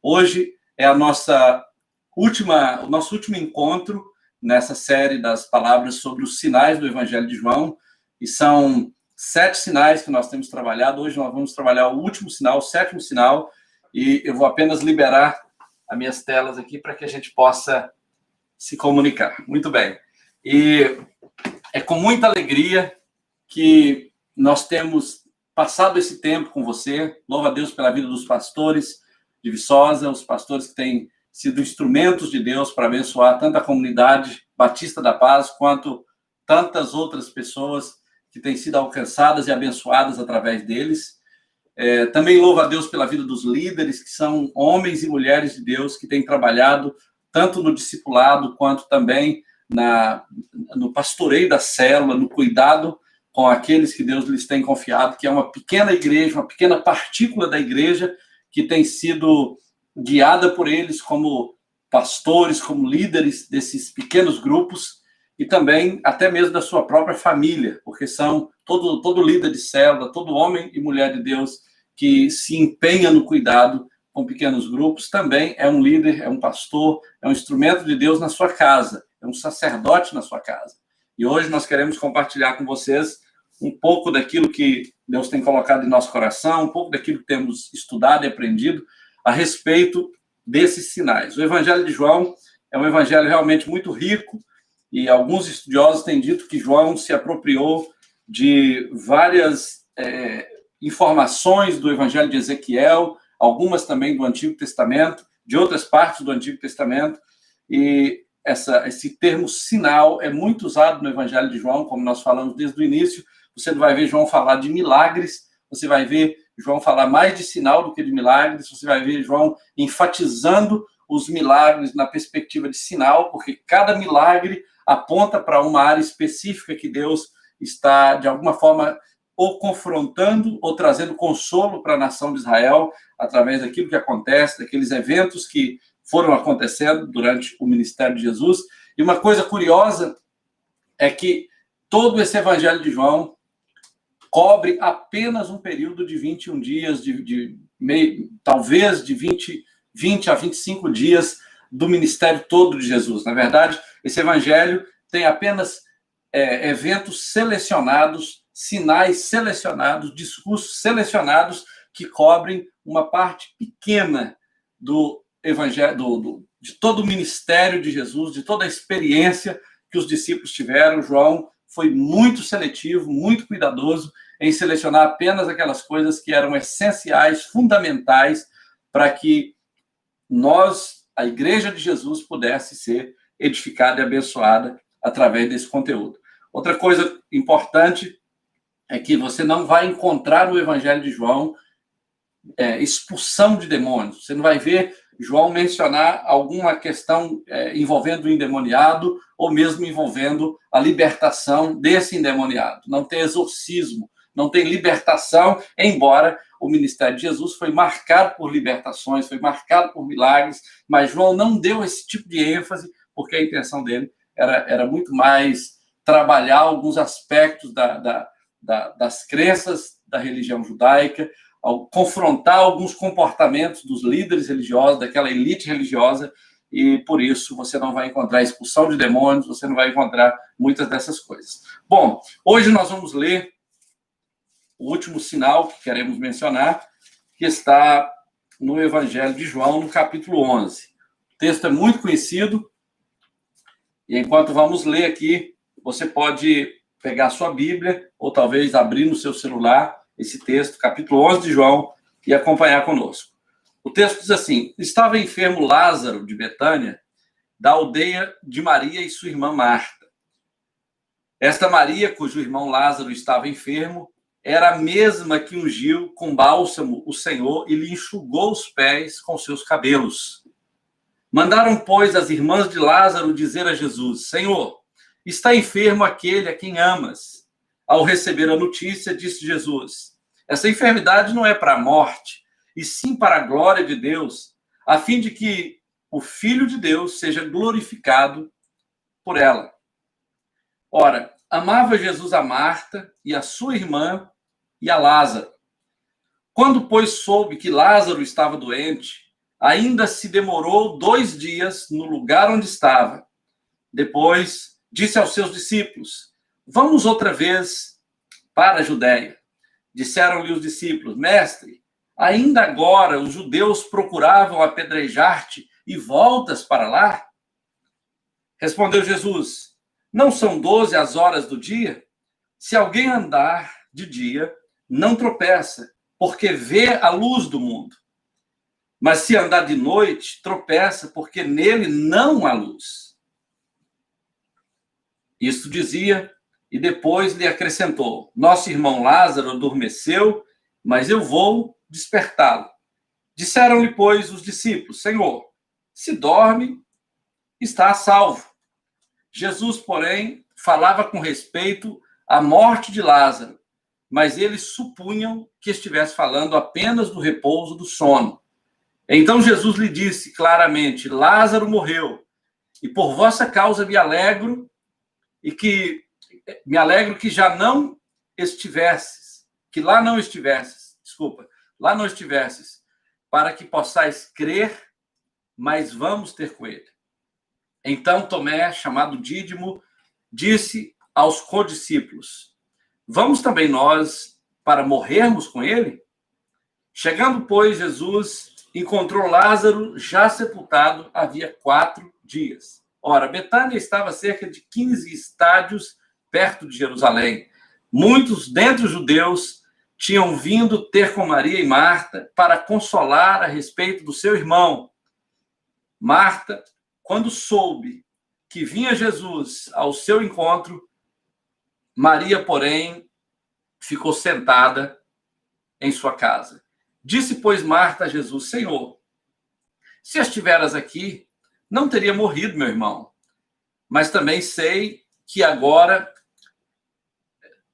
Hoje é o nosso último encontro nessa série das palavras sobre os sinais do Evangelho de João, e são 7 sinais que nós temos trabalhado. Hoje nós vamos trabalhar o último sinal, o 7º sinal, e eu vou apenas liberar as minhas telas aqui para que a gente possa se comunicar. Muito bem. E é com muita alegria que nós temos passado esse tempo com você. Louva a Deus pela vida dos pastores de Viçosa, os pastores que têm sido instrumentos de Deus para abençoar tanto a comunidade Batista da Paz, quanto tantas outras pessoas que têm sido alcançadas e abençoadas através deles. Também louva a Deus pela vida dos líderes, que são homens e mulheres de Deus, que têm trabalhado tanto no discipulado, quanto também no pastoreio da célula, no cuidado com aqueles que Deus lhes tem confiado, que é uma pequena igreja, uma pequena partícula da igreja, que tem sido guiada por eles como pastores, como líderes desses pequenos grupos, e também até mesmo da sua própria família, porque são todo líder de célula, todo homem e mulher de Deus que se empenha no cuidado com pequenos grupos, também é um líder, é um pastor, é um instrumento de Deus na sua casa, é um sacerdote na sua casa. E hoje nós queremos compartilhar com vocês um pouco daquilo que Deus tem colocado em nosso coração, um pouco daquilo que temos estudado e aprendido a respeito desses sinais. O Evangelho de João é um evangelho realmente muito rico, e alguns estudiosos têm dito que João se apropriou de várias informações do Evangelho de Ezequiel, algumas também do Antigo Testamento, de outras partes do Antigo Testamento, e esse termo sinal é muito usado no Evangelho de João, como nós falamos desde o início. Você vai ver João falar de milagres, você vai ver João falar mais de sinal do que de milagres, você vai ver João enfatizando os milagres na perspectiva de sinal, porque cada milagre aponta para uma área específica que Deus está, de alguma forma, ou confrontando ou trazendo consolo para a nação de Israel através daquilo que acontece, daqueles eventos que foram acontecendo durante o ministério de Jesus. E uma coisa curiosa é que todo esse Evangelho de João cobre apenas um período de 21 dias, talvez de 20 a 25 dias do ministério todo de Jesus. Na verdade, esse Evangelho tem apenas eventos selecionados, sinais selecionados, discursos selecionados que cobrem uma parte pequena do Evangelho, de todo o ministério de Jesus, de toda a experiência que os discípulos tiveram. João foi muito seletivo, muito cuidadoso em selecionar apenas aquelas coisas que eram essenciais, fundamentais, para que nós, a Igreja de Jesus, pudesse ser edificada e abençoada através desse conteúdo. Outra coisa importante é que você não vai encontrar no Evangelho de João expulsão de demônios. Você não vai ver João mencionar alguma questão envolvendo o endemoniado, ou mesmo envolvendo a libertação desse endemoniado. Não tem exorcismo, não tem libertação, embora o ministério de Jesus foi marcado por libertações, foi marcado por milagres, mas João não deu esse tipo de ênfase, porque a intenção dele era muito mais trabalhar alguns aspectos das crenças da religião judaica, ao confrontar alguns comportamentos dos líderes religiosos, daquela elite religiosa, e por isso você não vai encontrar expulsão de demônios, você não vai encontrar muitas dessas coisas. Bom, hoje nós vamos ler o último sinal que queremos mencionar, que está no Evangelho de João, no capítulo 11. O texto é muito conhecido, e enquanto vamos ler aqui, você pode pegar a sua Bíblia, ou talvez abrir no seu celular esse texto, capítulo 11 de João, e acompanhar conosco. O texto diz assim: estava enfermo Lázaro, de Betânia, da aldeia de Maria e sua irmã Marta. Esta Maria, cujo irmão Lázaro estava enfermo, era a mesma que ungiu com bálsamo o Senhor e lhe enxugou os pés com seus cabelos. Mandaram, pois, as irmãs de Lázaro dizer a Jesus: Senhor, está enfermo aquele a quem amas. Ao receber a notícia, disse Jesus: essa enfermidade não é para a morte, e sim para a glória de Deus, a fim de que o Filho de Deus seja glorificado por ela. Ora, amava Jesus a Marta e a sua irmã e a Lázaro. Quando, pois, soube que Lázaro estava doente, ainda se demorou 2 dias no lugar onde estava. Depois disse aos seus discípulos: vamos outra vez para a Judéia. Disseram-lhe os discípulos: Mestre, ainda agora os judeus procuravam apedrejar-te e voltas para lá? Respondeu Jesus: não são 12 as horas do dia? Se alguém andar de dia, não tropeça, porque vê a luz do mundo. Mas se andar de noite, tropeça, porque nele não há luz. Isto dizia, e depois lhe acrescentou: nosso irmão Lázaro adormeceu, mas eu vou despertá-lo. Disseram-lhe, pois, os discípulos: Senhor, se dorme, está a salvo. Jesus, porém, falava com respeito à morte de Lázaro, mas eles supunham que estivesse falando apenas do repouso do sono. Então Jesus lhe disse claramente: Lázaro morreu, e por vossa causa me alegro que já não estivesses, que lá não estivesses, lá não estivesses, para que possais crer, mas vamos ter com ele. Então Tomé, chamado Dídimo, disse aos condiscípulos: vamos também nós para morrermos com ele? Chegando, pois, Jesus encontrou Lázaro já sepultado havia 4 dias. Ora, Betânia estava a cerca de 15 estádios perto de Jerusalém. Muitos dentre os judeus tinham vindo ter com Maria e Marta para consolar a respeito do seu irmão. Marta, quando soube que vinha Jesus ao seu encontro, Maria, porém, ficou sentada em sua casa. Disse, pois, Marta a Jesus: Senhor, se estiveras aqui, não teria morrido meu irmão. Mas também sei que agora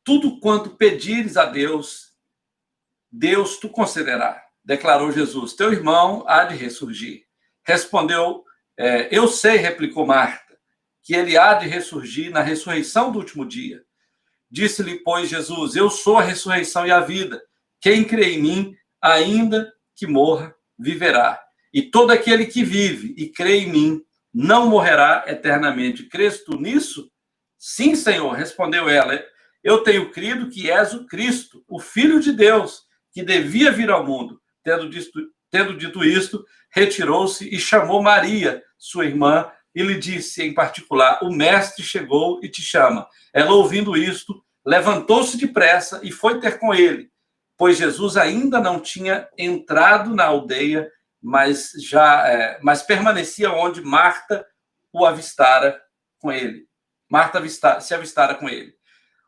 tudo quanto pedires a Deus, Deus tu concederá. Declarou Jesus: teu irmão há de ressurgir. Respondeu: eu sei, replicou Marta, que ele há de ressurgir na ressurreição do último dia. Disse-lhe, pois, Jesus: eu sou a ressurreição e a vida. Quem crê em mim, ainda que morra, viverá. E todo aquele que vive e crê em mim não morrerá eternamente. Crês tu nisso? Sim, Senhor, respondeu ela. Eu tenho crido que és o Cristo, o Filho de Deus, que devia vir ao mundo. Tendo dito isto, retirou-se e chamou Maria, sua irmã, e lhe disse em particular: o mestre chegou e te chama. Ela, ouvindo isto, levantou-se depressa e foi ter com ele, pois Jesus ainda não tinha entrado na aldeia, mas permanecia onde Marta o avistara com ele. Marta se avistara com ele.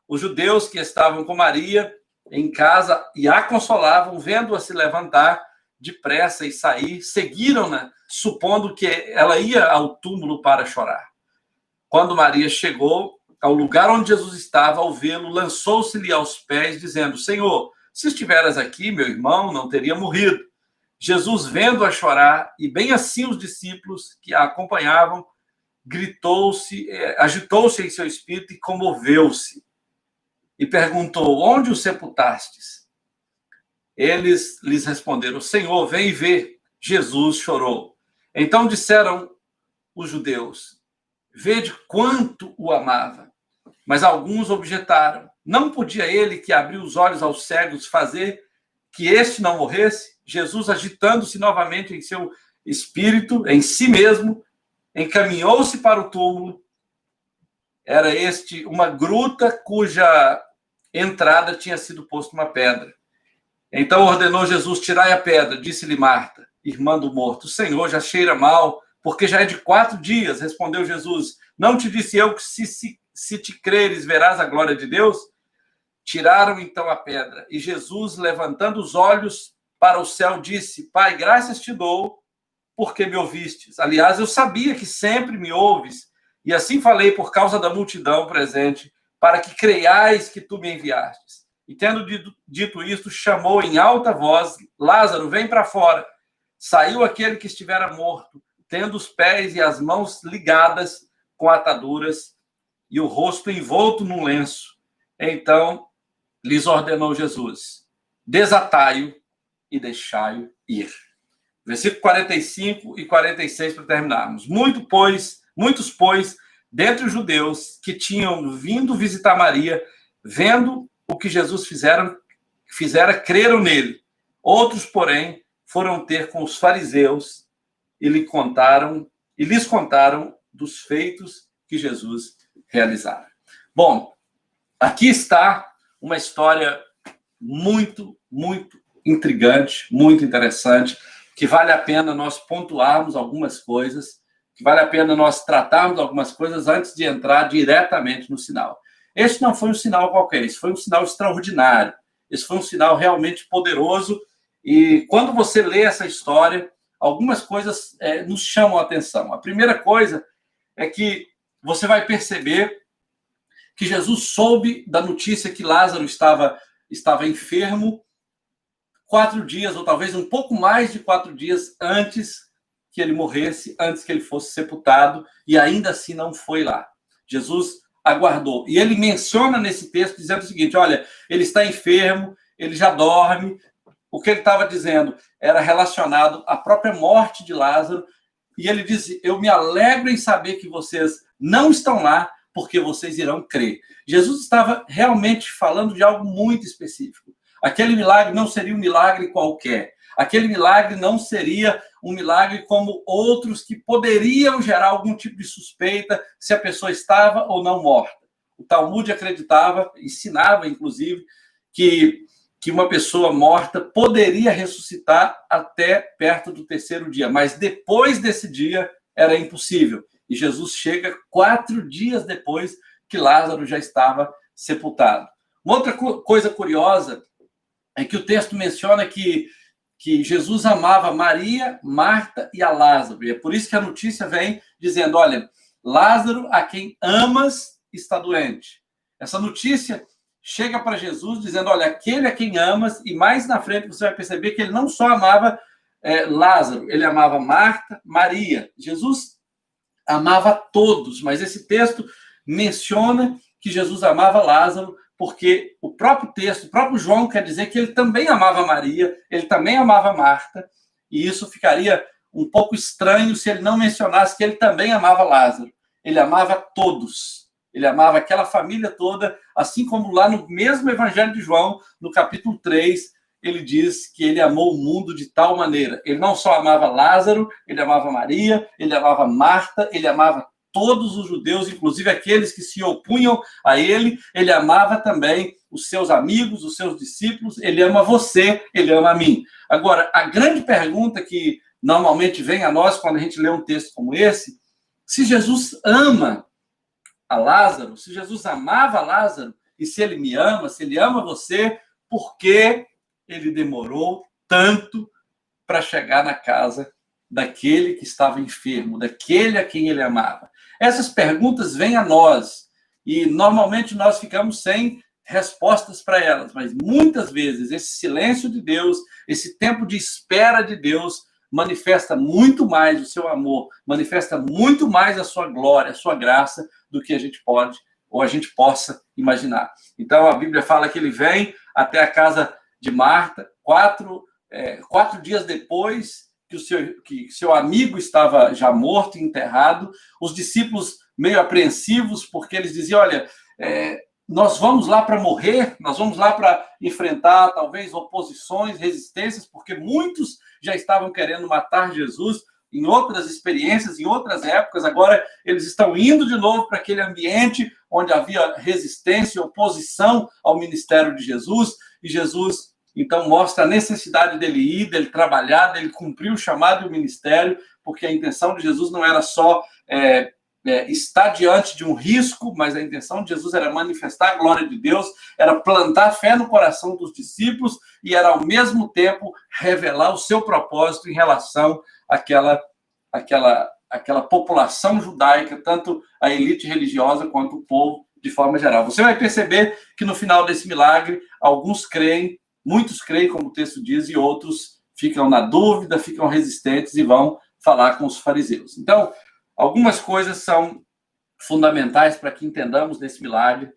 Os judeus que estavam com Maria em casa e a consolavam, vendo-a se levantar depressa e sair, seguiram-na, supondo que ela ia ao túmulo para chorar. Quando Maria chegou ao lugar onde Jesus estava, ao vê-lo, lançou-se-lhe aos pés, dizendo: Senhor, se estiveras aqui, meu irmão não teria morrido. Jesus, vendo-a chorar, e bem assim os discípulos que a acompanhavam, agitou-se em seu espírito e comoveu-se. E perguntou: onde o sepultastes? Eles lhes responderam: Senhor, vem e vê. Jesus chorou. Então disseram os judeus: vede quanto o amava. Mas alguns objetaram: não podia ele, que abriu os olhos aos cegos, fazer que este não morresse? Jesus, agitando-se novamente em seu espírito, em si mesmo, encaminhou-se para o túmulo. Era uma gruta cuja entrada tinha sido posta uma pedra. Então ordenou Jesus: tirai a pedra. Disse-lhe Marta, irmã do morto: Senhor, já cheira mal, porque já é de 4 dias. Respondeu Jesus: não te disse eu que se te creres, verás a glória de Deus? Tiraram então a pedra. E Jesus, levantando os olhos para o céu, disse: Pai, graças te dou, porque me ouvistes. Aliás, eu sabia que sempre me ouves, e assim falei por causa da multidão presente, para que creiais que tu me enviastes. E tendo dito isto, chamou em alta voz: Lázaro, vem para fora. Saiu aquele que estivera morto, tendo os pés e as mãos ligadas com ataduras e o rosto envolto num lenço. Então lhes ordenou Jesus: desatai-o e deixai-o ir. Versículo 45 e 46 para terminarmos. Muitos, pois, dentre os judeus que tinham vindo visitar Maria, vendo o que Jesus fizera, creram nele. Outros, porém, foram ter com os fariseus e lhes contaram dos feitos que Jesus realizara. Bom, aqui está uma história muito, muito intrigante, muito interessante, que vale a pena nós pontuarmos algumas coisas, que vale a pena nós tratarmos algumas coisas antes de entrar diretamente no sinal. Este não foi um sinal qualquer, esse foi um sinal extraordinário, esse foi um sinal realmente poderoso, e quando você lê essa história, algumas coisas nos chamam a atenção. A primeira coisa é que você vai perceber que Jesus soube da notícia que Lázaro estava enfermo 4 dias, ou talvez um pouco mais de 4 dias antes que ele morresse, antes que ele fosse sepultado, e ainda assim não foi lá. Jesus aguardou. E ele menciona nesse texto dizendo o seguinte, olha, ele está enfermo, ele já dorme. O que ele estava dizendo era relacionado à própria morte de Lázaro, e ele diz, eu me alegro em saber que vocês não estão lá, porque vocês irão crer. Jesus estava realmente falando de algo muito específico. Aquele milagre não seria um milagre qualquer. Aquele milagre não seria um milagre como outros que poderiam gerar algum tipo de suspeita se a pessoa estava ou não morta. O Talmud acreditava, ensinava, inclusive, que uma pessoa morta poderia ressuscitar até perto do 3º dia, mas depois desse dia era impossível. E Jesus chega 4 dias depois que Lázaro já estava sepultado. Uma outra coisa curiosa é que o texto menciona que Jesus amava Maria, Marta e a Lázaro. E é por isso que a notícia vem dizendo, olha, Lázaro, a quem amas, está doente. Essa notícia chega para Jesus dizendo, olha, aquele a quem amas, e mais na frente você vai perceber que ele não só amava Lázaro, ele amava Marta, Maria. Jesus amava todos, mas esse texto menciona que Jesus amava Lázaro, porque o próprio texto, o próprio João quer dizer que ele também amava Maria, ele também amava Marta, e isso ficaria um pouco estranho se ele não mencionasse que ele também amava Lázaro. Ele amava todos, ele amava aquela família toda, assim como lá no mesmo Evangelho de João, no capítulo 3, ele diz que ele amou o mundo de tal maneira. Ele não só amava Lázaro, ele amava Maria, ele amava Marta, ele amava todos os judeus, inclusive aqueles que se opunham a ele. Ele amava também os seus amigos, os seus discípulos. Ele ama você, ele ama a mim. Agora, a grande pergunta que normalmente vem a nós quando a gente lê um texto como esse, se Jesus ama a Lázaro, se Jesus amava Lázaro, e se ele me ama, se ele ama você, por que ele demorou tanto para chegar na casa daquele que estava enfermo, daquele a quem ele amava? Essas perguntas vêm a nós e normalmente nós ficamos sem respostas para elas, mas muitas vezes esse silêncio de Deus, esse tempo de espera de Deus manifesta muito mais o seu amor, manifesta muito mais a sua glória, a sua graça do que a gente pode ou a gente possa imaginar. Então a Bíblia fala que ele vem até a casa de Marta, 4 dias depois que seu amigo estava já morto e enterrado, os discípulos meio apreensivos, porque eles diziam, olha, nós vamos lá para morrer, nós vamos lá para enfrentar talvez oposições, resistências, porque muitos já estavam querendo matar Jesus em outras experiências, em outras épocas, agora eles estão indo de novo para aquele ambiente onde havia resistência, oposição ao ministério de Jesus, e Jesus então mostra a necessidade dele ir, dele trabalhar, dele cumprir o chamado e o ministério, porque a intenção de Jesus não era só estar diante de um risco, mas a intenção de Jesus era manifestar a glória de Deus, era plantar fé no coração dos discípulos e era, ao mesmo tempo, revelar o seu propósito em relação àquela população judaica, tanto a elite religiosa quanto o povo de forma geral. Você vai perceber que no final desse milagre, alguns creem, muitos creem, como o texto diz, e outros ficam na dúvida, ficam resistentes e vão falar com os fariseus. Então, algumas coisas são fundamentais para que entendamos esse milagre,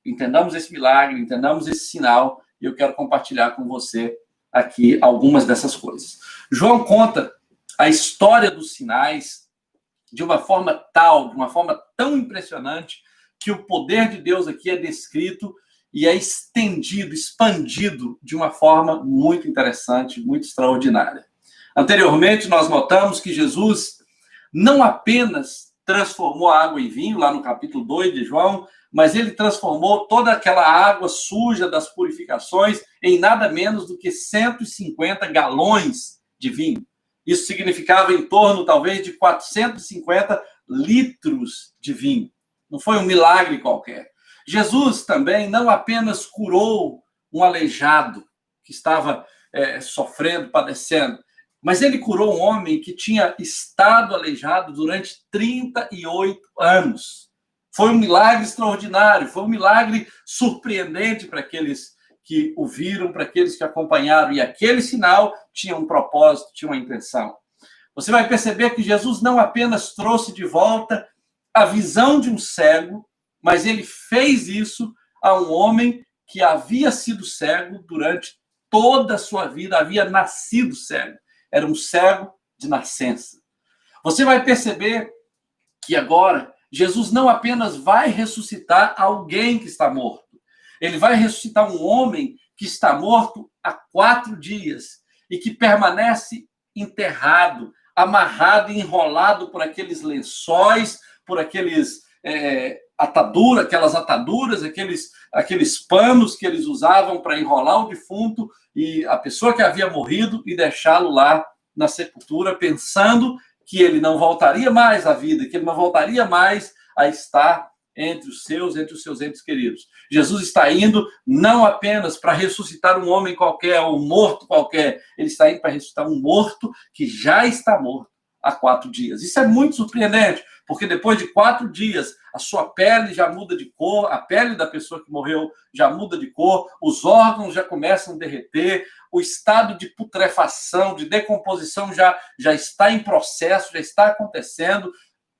entendamos esse sinal, e eu quero compartilhar com você aqui algumas dessas coisas. João conta a história dos sinais de uma forma tal, de uma forma tão impressionante, que o poder de Deus aqui é descrito e é estendido, expandido de uma forma muito interessante, muito extraordinária. Anteriormente, nós notamos que Jesus não apenas transformou a água em vinho, lá no capítulo 2 de João, mas ele transformou toda aquela água suja das purificações em nada menos do que 150 galões de vinho. Isso significava em torno, talvez, de 450 litros de vinho. Não foi um milagre qualquer. Jesus também não apenas curou um aleijado que estava sofrendo, padecendo, mas ele curou um homem que tinha estado aleijado durante 38 anos. Foi um milagre extraordinário, foi um milagre surpreendente para aqueles que o viram, para aqueles que acompanharam. E aquele sinal tinha um propósito, tinha uma intenção. Você vai perceber que Jesus não apenas trouxe de volta a visão de um cego, mas ele fez isso a um homem que havia sido cego durante toda a sua vida, havia nascido cego. Era um cego de nascença. Você vai perceber que agora Jesus não apenas vai ressuscitar alguém que está morto, ele vai ressuscitar um homem que está morto há 4 dias e que permanece enterrado, amarrado e enrolado por aqueles lençóis, por aqueles aquelas ataduras, aqueles panos que eles usavam para enrolar o defunto e a pessoa que havia morrido e deixá-lo lá na sepultura, pensando que ele não voltaria mais à vida, que ele não voltaria mais a estar entre os seus entes queridos. Jesus está indo não apenas para ressuscitar um homem qualquer, ou um morto qualquer, ele está indo para ressuscitar um morto que já está morto há 4 dias. Isso é muito surpreendente, porque depois de 4 dias, a sua pele já muda de cor, a pele da pessoa que morreu já muda de cor, os órgãos já começam a derreter, o estado de putrefação, de decomposição já está em processo, já está acontecendo,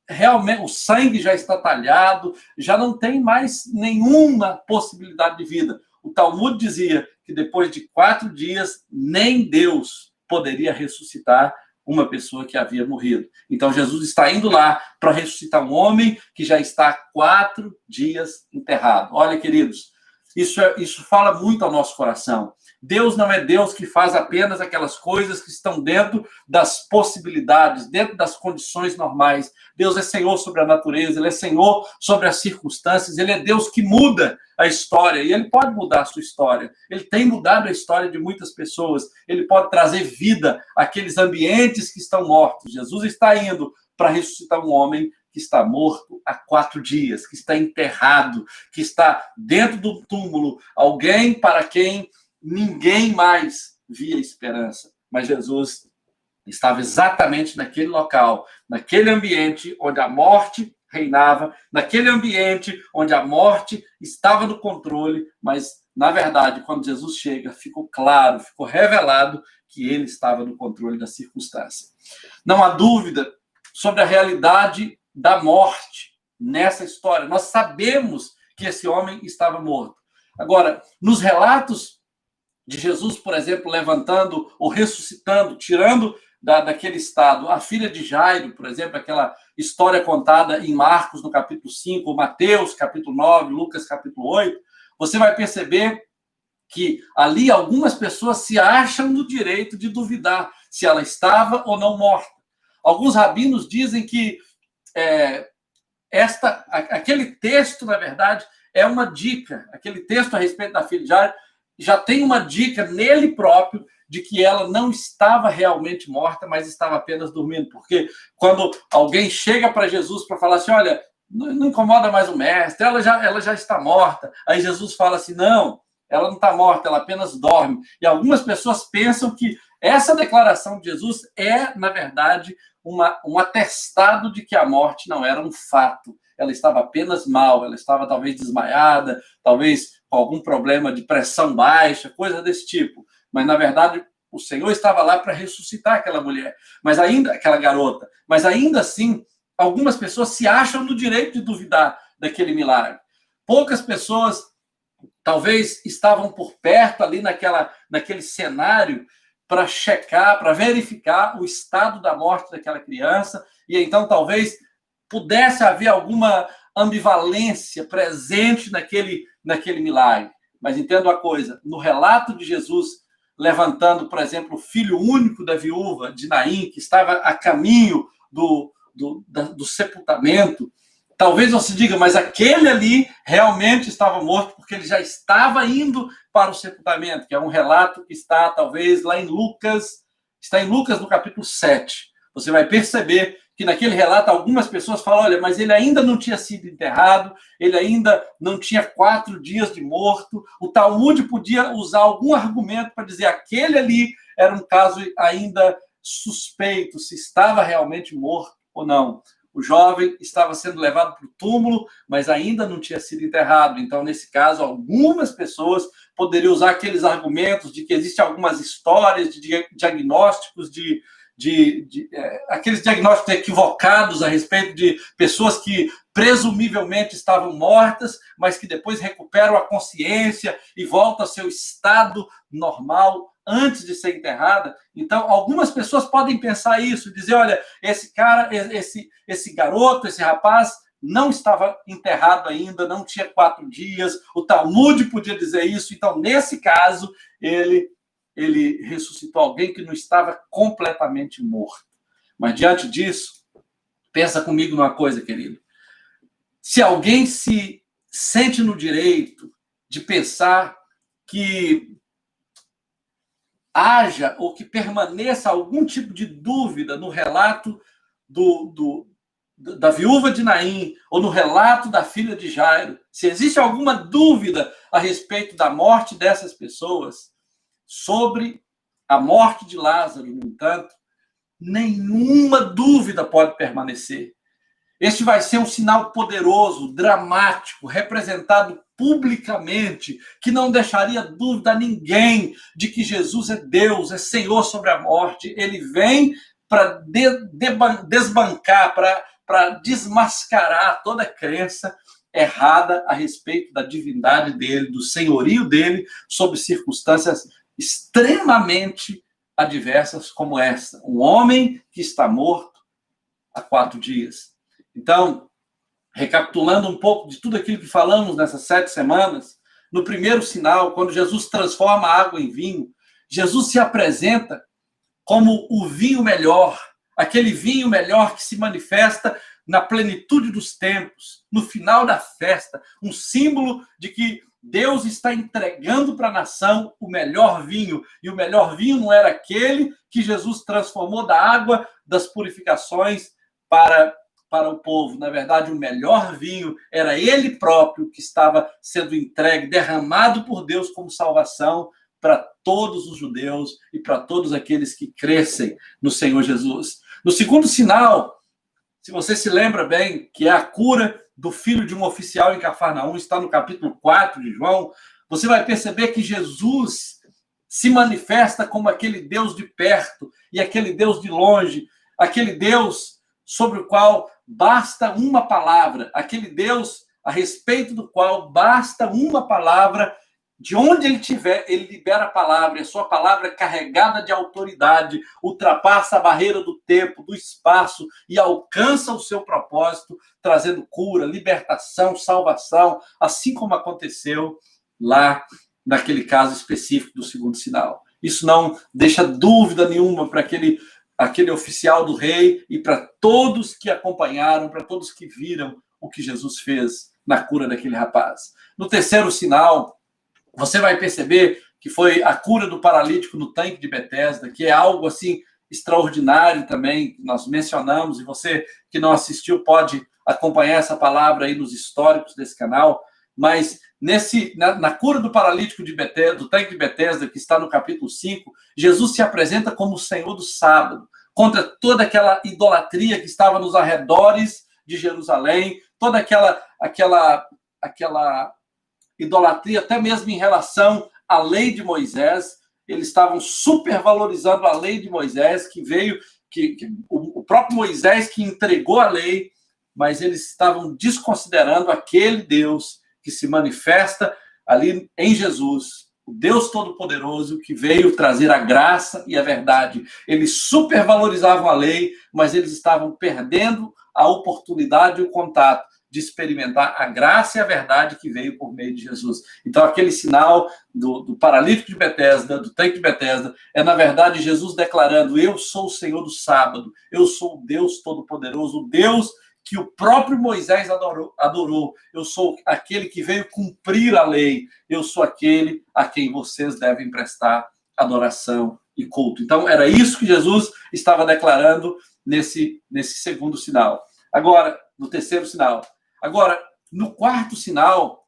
realmente o sangue já está talhado, já não tem mais nenhuma possibilidade de vida. O Talmud dizia que depois de 4 dias, nem Deus poderia ressuscitar uma pessoa que havia morrido. Então, Jesus está indo lá para ressuscitar um homem que já está há 4 dias enterrado. Olha, queridos, isso fala muito ao nosso coração. Deus não é Deus que faz apenas aquelas coisas que estão dentro das possibilidades, dentro das condições normais. Deus é Senhor sobre a natureza, Ele é Senhor sobre as circunstâncias, Ele é Deus que muda a história, e Ele pode mudar a sua história. Ele tem mudado a história de muitas pessoas, Ele pode trazer vida àqueles ambientes que estão mortos. Jesus está indo para ressuscitar um homem que está morto há 4 dias, que está enterrado, que está dentro do túmulo, alguém para quem ninguém mais via esperança. Mas Jesus estava exatamente naquele local, naquele ambiente onde a morte reinava, naquele ambiente onde a morte estava no controle, mas, na verdade, quando Jesus chega, ficou claro, ficou revelado que ele estava no controle da circunstância. Não há dúvida sobre a realidade da morte nessa história. Nós sabemos que esse homem estava morto. Agora, nos relatos de Jesus, por exemplo, levantando ou ressuscitando, tirando daquele estado a filha de Jairo, por exemplo, aquela história contada em Marcos, no capítulo 5, Mateus, capítulo 9, Lucas, capítulo 8, você vai perceber que ali algumas pessoas se acham no direito de duvidar se ela estava ou não morta. Alguns rabinos dizem que aquele texto, na verdade, é uma dica. Aquele texto a respeito da filha de Jairo já tem uma dica nele próprio de que ela não estava realmente morta, mas estava apenas dormindo. Porque quando alguém chega para Jesus para falar assim, olha, não incomoda mais o mestre, ela já está morta. Aí Jesus fala assim, não, ela não está morta, ela apenas dorme. E algumas pessoas pensam que essa declaração de Jesus é, na verdade, um atestado de que a morte não era um fato. Ela estava apenas mal, ela estava talvez desmaiada, talvez com algum problema de pressão baixa, coisa desse tipo. Mas, na verdade, o Senhor estava lá para ressuscitar aquela mulher, aquela garota. Mas, ainda assim, algumas pessoas se acham no direito de duvidar daquele milagre. Poucas pessoas talvez estavam por perto ali naquele cenário para checar, para verificar o estado da morte daquela criança, e então talvez pudesse haver alguma ambivalência presente naquele milagre. Mas entendo a coisa, no relato de Jesus levantando, por exemplo, o filho único da viúva de Naim, que estava a caminho do sepultamento, talvez você diga, mas aquele ali realmente estava morto, porque ele já estava indo para o sepultamento, que é um relato que está, talvez, lá em Lucas, está em Lucas no capítulo 7. Você vai perceber que naquele relato algumas pessoas falam, olha, mas ele ainda não tinha sido enterrado, ele ainda não tinha 4 dias de morto. O Talmud podia usar algum argumento para dizer aquele ali era um caso ainda suspeito, se estava realmente morto ou não. O jovem estava sendo levado para o túmulo, mas ainda não tinha sido enterrado. Então, nesse caso, algumas pessoas poderiam usar aqueles argumentos de que existem algumas histórias de diagnósticos, aqueles diagnósticos equivocados a respeito de pessoas que presumivelmente estavam mortas, mas que depois recuperam a consciência e voltam ao seu estado normal antes de ser enterrada. Então, algumas pessoas podem pensar isso, dizer, olha, esse cara, esse garoto, esse rapaz não estava enterrado ainda, não tinha 4 dias, o Talmud podia dizer isso, então, nesse caso, ele ressuscitou alguém que não estava completamente morto. Mas, diante disso, pensa comigo numa coisa, querido. Se alguém se sente no direito de pensar que haja ou que permaneça algum tipo de dúvida no relato da viúva de Naim ou no relato da filha de Jairo, se existe alguma dúvida a respeito da morte dessas pessoas, sobre a morte de Lázaro, no entanto, nenhuma dúvida pode permanecer. Este vai ser um sinal poderoso, dramático, representado publicamente, que não deixaria dúvida a ninguém de que Jesus é Deus, é Senhor sobre a morte. Ele vem para desbancar, para desmascarar toda crença errada a respeito da divindade dele, do senhorio dele, sob circunstâncias extremamente adversas como esta. Um homem que está morto há 4 dias. Então, recapitulando um pouco de tudo aquilo que falamos nessas 7 semanas, no primeiro sinal, quando Jesus transforma a água em vinho, Jesus se apresenta como o vinho melhor, aquele vinho melhor que se manifesta na plenitude dos tempos, no final da festa, um símbolo de que Deus está entregando para a nação o melhor vinho, e o melhor vinho não era aquele que Jesus transformou da água das purificações para o povo. Na verdade, o melhor vinho era ele próprio que estava sendo entregue, derramado por Deus como salvação para todos os judeus e para todos aqueles que crescem no Senhor Jesus. No segundo sinal, se você se lembra bem, que é a cura do filho de um oficial em Cafarnaum, está no capítulo 4 de João, você vai perceber que Jesus se manifesta como aquele Deus de perto e aquele Deus de longe, aquele Deus sobre o qual basta uma palavra, aquele Deus a respeito do qual basta uma palavra, de onde ele estiver, ele libera a palavra, e a sua palavra carregada de autoridade, ultrapassa a barreira do tempo, do espaço, e alcança o seu propósito, trazendo cura, libertação, salvação, assim como aconteceu lá naquele caso específico do segundo sinal. Isso não deixa dúvida nenhuma para aquele oficial do rei e para todos que acompanharam, para todos que viram o que Jesus fez na cura daquele rapaz. No terceiro sinal, você vai perceber que foi a cura do paralítico no tanque de Betesda, que é algo assim extraordinário também, que nós mencionamos, e você que não assistiu pode acompanhar essa palavra aí nos históricos desse canal, mas na cura do paralítico de Betesda, do tanque de Betesda, que está no capítulo 5, Jesus se apresenta como o Senhor do sábado, contra toda aquela idolatria que estava nos arredores de Jerusalém, toda aquela idolatria, até mesmo em relação à lei de Moisés. Eles estavam supervalorizando a lei de Moisés, que veio, o próprio Moisés que entregou a lei, mas eles estavam desconsiderando aquele Deus que se manifesta ali em Jesus, o Deus Todo-Poderoso que veio trazer a graça e a verdade. Eles supervalorizavam a lei, mas eles estavam perdendo a oportunidade e o contato de experimentar a graça e a verdade que veio por meio de Jesus. Então, aquele sinal do paralítico de Betesda, do tanque de Betesda, é, na verdade, Jesus declarando: eu sou o Senhor do sábado, eu sou o Deus Todo-Poderoso, o Deus que o próprio Moisés adorou. Eu sou aquele que veio cumprir a lei. Eu sou aquele a quem vocês devem prestar adoração e culto. Então, era isso que Jesus estava declarando nesse segundo sinal. Agora, no terceiro sinal. Agora, no quarto sinal,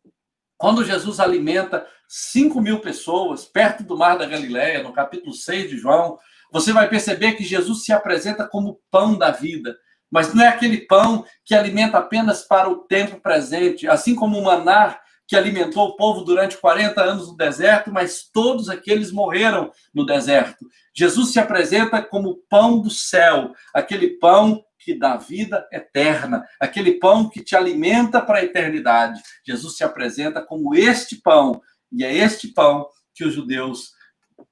quando Jesus alimenta 5.000 pessoas perto do Mar da Galileia, no capítulo 6 de João, você vai perceber que Jesus se apresenta como pão da vida. Mas não é aquele pão que alimenta apenas para o tempo presente, assim como o maná que alimentou o povo durante 40 anos no deserto, mas todos aqueles morreram no deserto. Jesus se apresenta como pão do céu, aquele pão que dá vida eterna, aquele pão que te alimenta para a eternidade. Jesus se apresenta como este pão, e é este pão que os judeus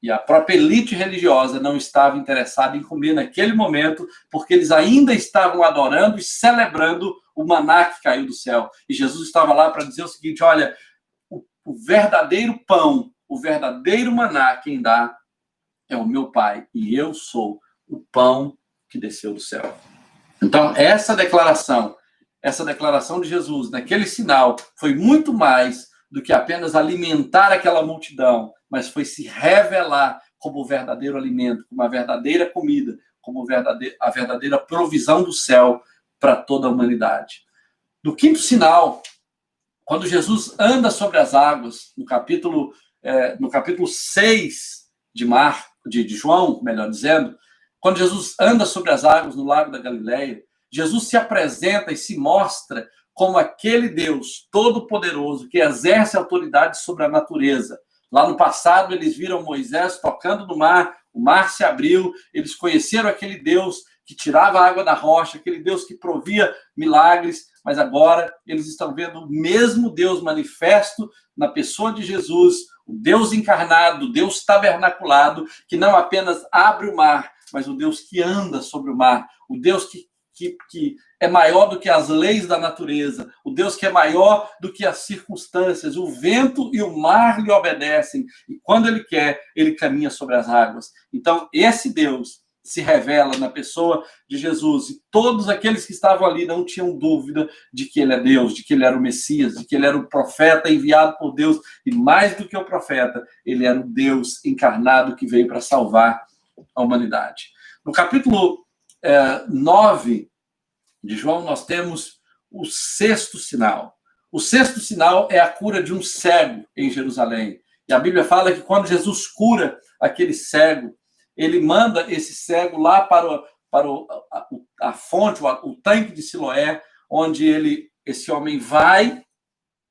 e a própria elite religiosa não estava interessada em comer naquele momento, porque eles ainda estavam adorando e celebrando o maná que caiu do céu. E Jesus estava lá para dizer o seguinte: olha, o verdadeiro pão, o verdadeiro maná, quem dá é o meu Pai, e eu sou o pão que desceu do céu. Então, essa declaração de Jesus, naquele sinal, foi muito mais do que apenas alimentar aquela multidão, mas foi se revelar como o verdadeiro alimento, como a verdadeira comida, como a verdadeira provisão do céu para toda a humanidade. No quinto sinal, quando Jesus anda sobre as águas, no capítulo 6 de João, melhor dizendo, quando Jesus anda sobre as águas no Lago da Galileia, Jesus se apresenta e se mostra como aquele Deus todo-poderoso que exerce autoridade sobre a natureza. Lá no passado, eles viram Moisés tocando no mar, o mar se abriu, eles conheceram aquele Deus que tirava a água da rocha, aquele Deus que provia milagres, mas agora eles estão vendo o mesmo Deus manifesto na pessoa de Jesus, o Deus encarnado, o Deus tabernaculado, que não apenas abre o mar, mas o Deus que anda sobre o mar, o Deus que é maior do que as leis da natureza, o Deus que é maior do que as circunstâncias, o vento e o mar lhe obedecem, e quando ele quer, ele caminha sobre as águas. Então, esse Deus se revela na pessoa de Jesus, e todos aqueles que estavam ali não tinham dúvida de que ele é Deus, de que ele era o Messias, de que ele era o profeta enviado por Deus, e mais do que o profeta, ele era o Deus encarnado que veio para salvar a humanidade. No capítulo 9 de João, nós temos o sexto sinal. O sexto sinal é a cura de um cego em Jerusalém. E a Bíblia fala que quando Jesus cura aquele cego, ele manda esse cego lá para a fonte, o tanque de Siloé, onde esse homem vai,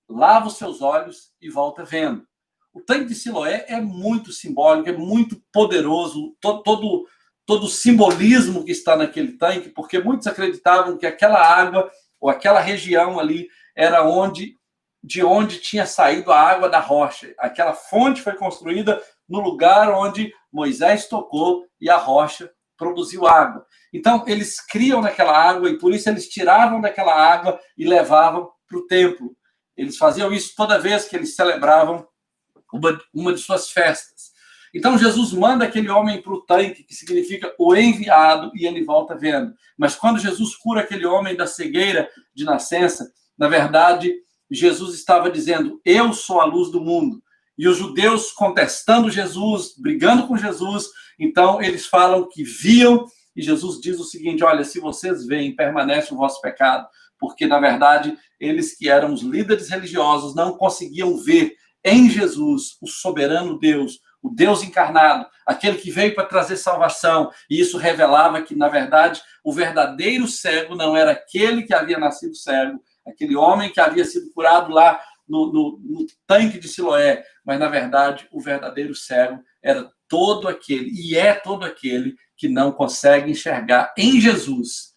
lava os seus olhos e volta vendo. O tanque de Siloé é muito simbólico, é muito poderoso, todo o simbolismo que está naquele tanque, porque muitos acreditavam que aquela água, ou aquela região ali, era de onde tinha saído a água da rocha. Aquela fonte foi construída no lugar onde Moisés tocou e a rocha produziu água. Então, eles criam naquela água e por isso eles tiravam daquela água e levavam para o templo. Eles faziam isso toda vez que eles celebravam uma de suas festas. Então, Jesus manda aquele homem para o tanque, que significa o enviado, e ele volta vendo. Mas quando Jesus cura aquele homem da cegueira de nascença, na verdade, Jesus estava dizendo: eu sou a luz do mundo. E os judeus contestando Jesus, brigando com Jesus, então eles falam que viam, e Jesus diz o seguinte: olha, se vocês veem, permanece o vosso pecado. Porque, na verdade, eles que eram os líderes religiosos não conseguiam ver em Jesus o soberano Deus, o Deus encarnado, aquele que veio para trazer salvação. E isso revelava que, na verdade, o verdadeiro cego não era aquele que havia nascido cego, aquele homem que havia sido curado lá no tanque de Siloé, mas, na verdade, o verdadeiro cego era todo aquele, e é todo aquele, que não consegue enxergar em Jesus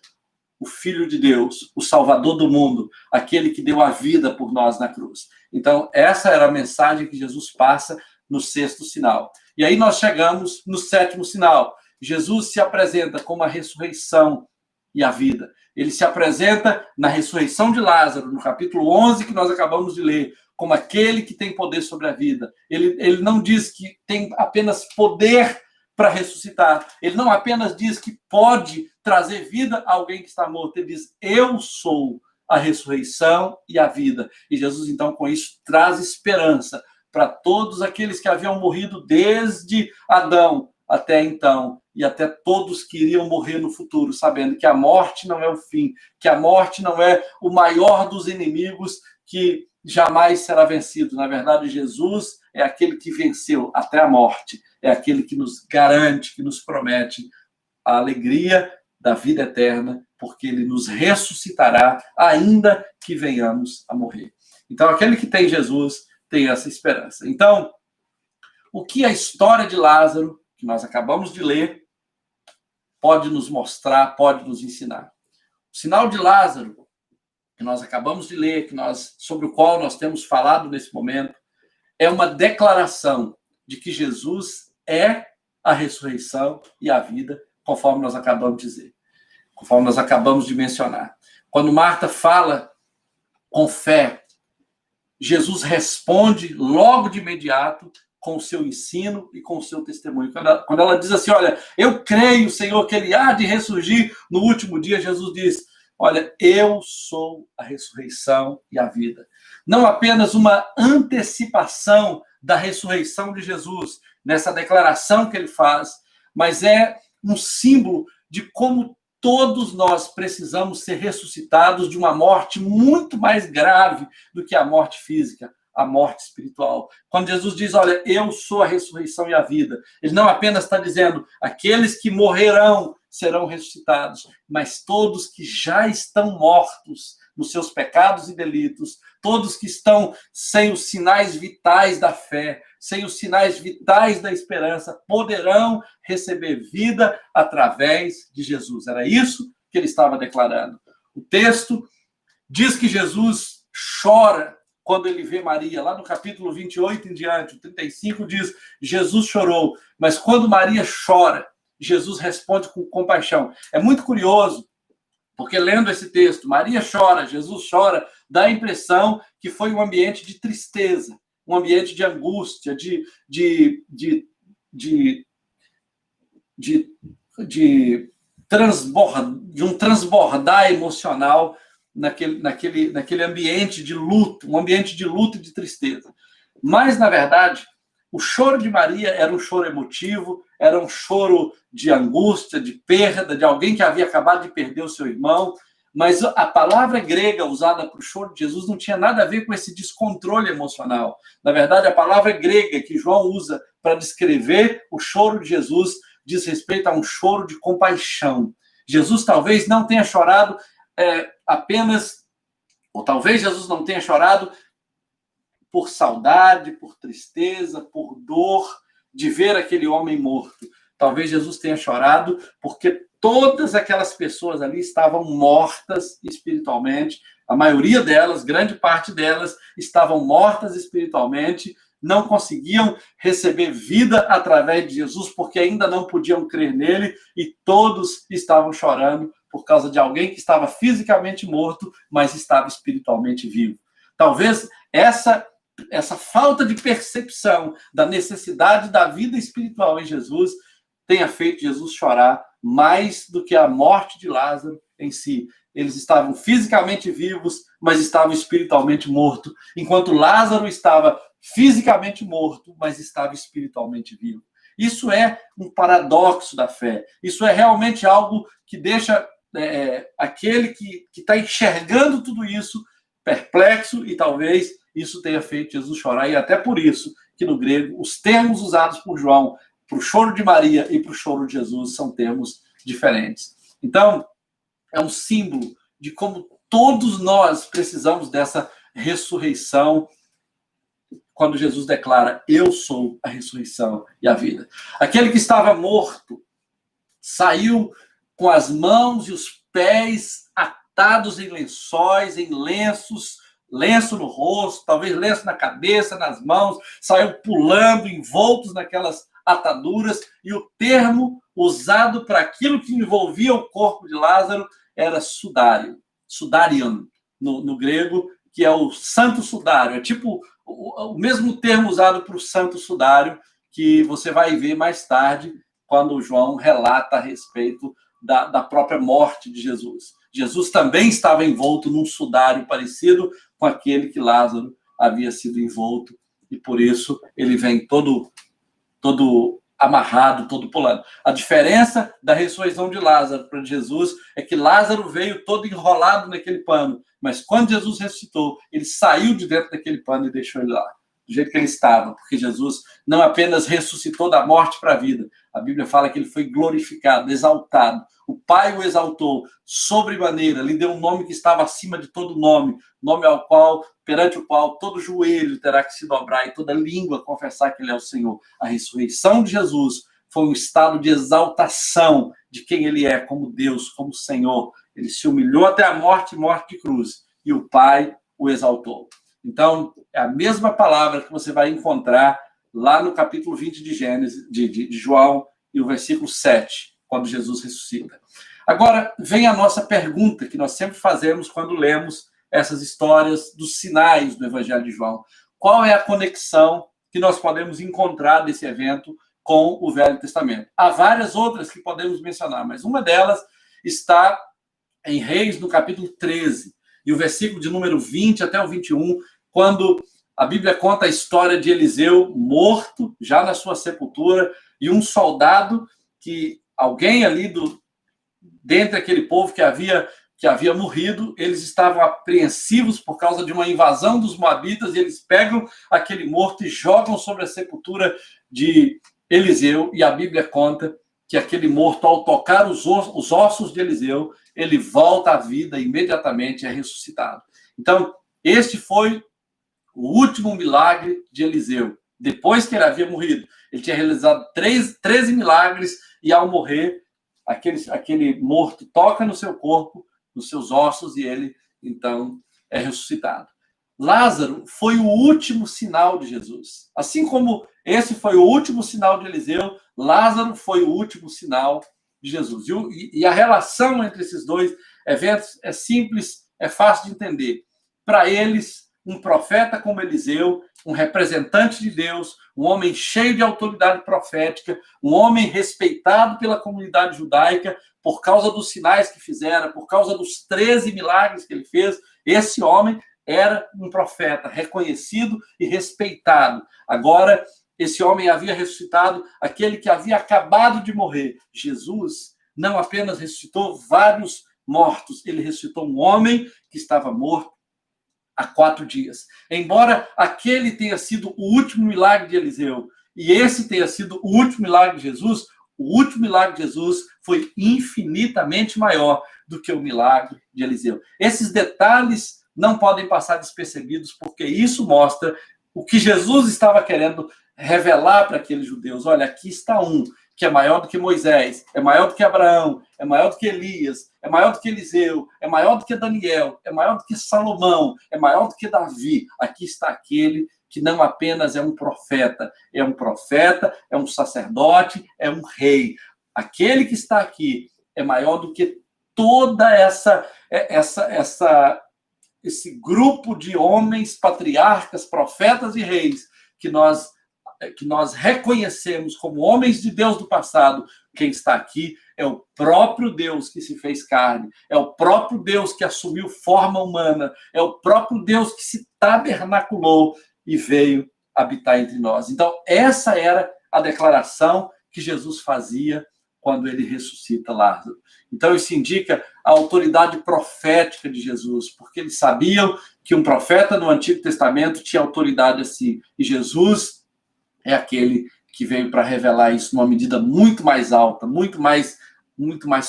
o Filho de Deus, o Salvador do mundo, aquele que deu a vida por nós na cruz. Então, essa era a mensagem que Jesus passa no sexto sinal. E aí nós chegamos no sétimo sinal. Jesus se apresenta como a ressurreição e a vida. Ele se apresenta na ressurreição de Lázaro, no capítulo 11, que nós acabamos de ler, como aquele que tem poder sobre a vida. Ele não diz que tem apenas poder para ressuscitar. Ele não apenas diz que pode trazer vida a alguém que está morto. Ele diz, eu sou a ressurreição e a vida. E Jesus, então, com isso, traz esperança para todos aqueles que haviam morrido desde Adão até então, e até todos que iriam morrer no futuro, sabendo que a morte não é o fim, que a morte não é o maior dos inimigos que jamais será vencido. Na verdade, Jesus é aquele que venceu até a morte, é aquele que nos garante, que nos promete a alegria da vida eterna, porque ele nos ressuscitará, ainda que venhamos a morrer. Então, aquele que tem Jesus tem essa esperança. Então, o que a história de Lázaro, que nós acabamos de ler, pode nos mostrar, pode nos ensinar? O sinal de Lázaro, que nós acabamos de ler, sobre o qual nós temos falado nesse momento, é uma declaração de que Jesus é a ressurreição e a vida, conforme nós acabamos de dizer, conforme nós acabamos de mencionar. Quando Marta fala com fé, Jesus responde logo de imediato com o seu ensino e com o seu testemunho. Quando ela diz assim, olha, eu creio, Senhor, que ele há de ressurgir no último dia, Jesus diz, olha, eu sou a ressurreição e a vida. Não apenas uma antecipação da ressurreição de Jesus, nessa declaração que ele faz, mas é um símbolo de como todos nós precisamos ser ressuscitados de uma morte muito mais grave do que a morte física, a morte espiritual. Quando Jesus diz, olha, eu sou a ressurreição e a vida, ele não apenas está dizendo, aqueles que morrerão serão ressuscitados, mas todos que já estão mortos nos seus pecados e delitos, todos que estão sem os sinais vitais da fé, sem os sinais vitais da esperança, poderão receber vida através de Jesus. Era isso que ele estava declarando. O texto diz que Jesus chora quando ele vê Maria. Lá no capítulo 28 em diante, o 35 diz, Jesus chorou. Mas quando Maria chora, Jesus responde com compaixão. É muito curioso, porque lendo esse texto, Maria chora, Jesus chora, dá a impressão que foi um ambiente de tristeza, um ambiente de angústia, de um transbordar emocional naquele ambiente de luto, um ambiente de luto e de tristeza. Mas, na verdade, o choro de Maria era um choro emotivo, era um choro de angústia, de perda, de alguém que havia acabado de perder o seu irmão. Mas a palavra grega usada para o choro de Jesus não tinha nada a ver com esse descontrole emocional. Na verdade, a palavra grega que João usa para descrever o choro de Jesus diz respeito a um choro de compaixão. Jesus talvez não tenha chorado apenas, ou talvez Jesus não tenha chorado por saudade, por tristeza, por dor de ver aquele homem morto. Talvez Jesus tenha chorado porque todas aquelas pessoas ali estavam mortas espiritualmente. A maioria delas, grande parte delas, estavam mortas espiritualmente, não conseguiam receber vida através de Jesus porque ainda não podiam crer nele e todos estavam chorando por causa de alguém que estava fisicamente morto, mas estava espiritualmente vivo. Talvez essa falta de percepção da necessidade da vida espiritual em Jesus tenha feito Jesus chorar mais do que a morte de Lázaro em si. Eles estavam fisicamente vivos, mas estavam espiritualmente mortos, enquanto Lázaro estava fisicamente morto, mas estava espiritualmente vivo. Isso é um paradoxo da fé. Isso é realmente algo que deixa aquele que está enxergando tudo isso perplexo, e talvez isso tenha feito Jesus chorar, e até por isso que no grego os termos usados por João para o choro de Maria e para o choro de Jesus são termos diferentes. Então, é um símbolo de como todos nós precisamos dessa ressurreição, quando Jesus declara, eu sou a ressurreição e a vida. Aquele que estava morto saiu com as mãos e os pés atados em lençóis, em lenços, lenço no rosto, talvez lenço na cabeça, nas mãos, saiu pulando, envoltos naquelas ataduras, e o termo usado para aquilo que envolvia o corpo de Lázaro era sudário, sudarion, no grego, que é o santo sudário. É tipo o mesmo termo usado para o santo sudário, que você vai ver mais tarde, quando João relata a respeito da própria morte de Jesus. Jesus também estava envolto num sudário parecido com aquele que Lázaro havia sido envolto, e por isso ele vem todo amarrado, todo pulando. A diferença da ressurreição de Lázaro para Jesus é que Lázaro veio todo enrolado naquele pano, mas quando Jesus ressuscitou, ele saiu de dentro daquele pano e deixou ele lá, do jeito que ele estava, porque Jesus não apenas ressuscitou da morte para a vida, a Bíblia fala que ele foi glorificado, exaltado. O Pai o exaltou sobremaneira, lhe deu um nome que estava acima de todo nome, nome perante o qual todo joelho terá que se dobrar e toda língua confessar que ele é o Senhor. A ressurreição de Jesus foi um estado de exaltação de quem ele é, como Deus, como Senhor. Ele se humilhou até a morte de cruz, e o Pai o exaltou. Então, é a mesma palavra que você vai encontrar lá no capítulo 20 de Gênesis, de João, e o versículo 7, quando Jesus ressuscita. Agora, vem a nossa pergunta, que nós sempre fazemos quando lemos essas histórias dos sinais do Evangelho de João. Qual é a conexão que nós podemos encontrar desse evento com o Velho Testamento? Há várias outras que podemos mencionar, mas uma delas está em Reis, no capítulo 13, e o versículo de número 20 até o 21, quando a Bíblia conta a história de Eliseu morto, já na sua sepultura, e um soldado que alguém ali dentre aquele povo que havia morrido, eles estavam apreensivos por causa de uma invasão dos moabitas, e eles pegam aquele morto e jogam sobre a sepultura de Eliseu, e a Bíblia conta que aquele morto, ao tocar os ossos de Eliseu, ele volta à vida imediatamente, é ressuscitado. Então, este foi o último milagre de Eliseu. Depois que ele havia morrido, ele tinha realizado 13 milagres, e ao morrer, aquele morto toca no seu corpo, nos seus ossos, e ele, então, é ressuscitado. Lázaro foi o último sinal de Jesus. Assim como esse foi o último sinal de Eliseu, Lázaro foi o último sinal de Jesus. E a relação entre esses dois eventos é simples, é fácil de entender. Para eles, um profeta como Eliseu, um representante de Deus, um homem cheio de autoridade profética, um homem respeitado pela comunidade judaica por causa dos sinais que fizera, por causa dos 13 milagres que ele fez, esse homem era um profeta reconhecido e respeitado. Agora, esse homem havia ressuscitado aquele que havia acabado de morrer. Jesus não apenas ressuscitou vários mortos, ele ressuscitou um homem que estava morto há 4 dias. Embora aquele tenha sido o último milagre de Eliseu e esse tenha sido o último milagre de Jesus, o último milagre de Jesus foi infinitamente maior do que o milagre de Eliseu. Esses detalhes não podem passar despercebidos, porque isso mostra o que Jesus estava querendo revelar para aqueles judeus. Olha, aqui está um que é maior do que Moisés, é maior do que Abraão, é maior do que Elias, é maior do que Eliseu, é maior do que Daniel, é maior do que Salomão, é maior do que Davi. Aqui está aquele que não apenas é um profeta, é um sacerdote, é um rei. Aquele que está aqui é maior do que toda esse grupo de homens, patriarcas, profetas e reis que nós reconhecemos como homens de Deus do passado. Quem está aqui é o próprio Deus que se fez carne, é o próprio Deus que assumiu forma humana, é o próprio Deus que se tabernaculou e veio habitar entre nós. Então, essa era a declaração que Jesus fazia quando ele ressuscita Lázaro. Então, isso indica a autoridade profética de Jesus, porque eles sabiam que um profeta no Antigo Testamento tinha autoridade assim, e Jesus é aquele que veio para revelar isso numa medida muito mais alta, muito mais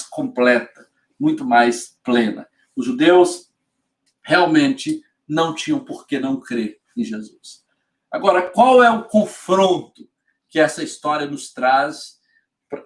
completa, muito mais plena. Os judeus realmente não tinham por que não crer em Jesus. Agora, qual é o confronto que essa história nos traz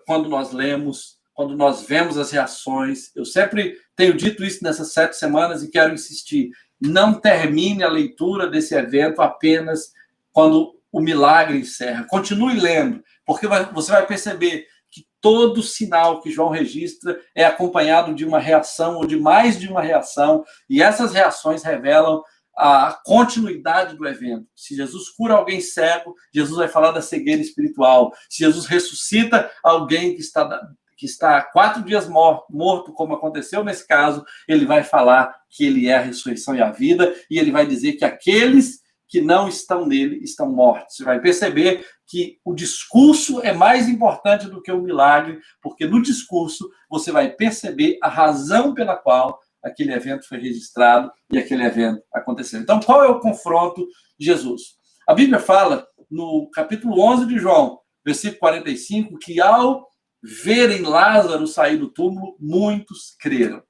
quando nós lemos quando nós vemos as reações. Eu sempre tenho dito isso nessas 7 semanas e quero insistir. Não termine a leitura desse evento apenas quando o milagre encerra. Continue lendo, porque você vai perceber que todo sinal que João registra é acompanhado de uma reação ou de mais de uma reação, e essas reações revelam a continuidade do evento. Se Jesus cura alguém cego, Jesus vai falar da cegueira espiritual. Se Jesus ressuscita alguém que está há 4 dias morto, como aconteceu nesse caso, ele vai falar que ele é a ressurreição e a vida, e ele vai dizer que aqueles que não estão nele estão mortos. Você vai perceber que o discurso é mais importante do que o milagre, porque no discurso você vai perceber a razão pela qual aquele evento foi registrado e aquele evento aconteceu. Então, qual é o confronto de Jesus? A Bíblia fala, no capítulo 11 de João, versículo 45, que ao verem Lázaro sair do túmulo, muitos creram.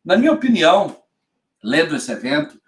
Na minha opinião, lendo esse evento,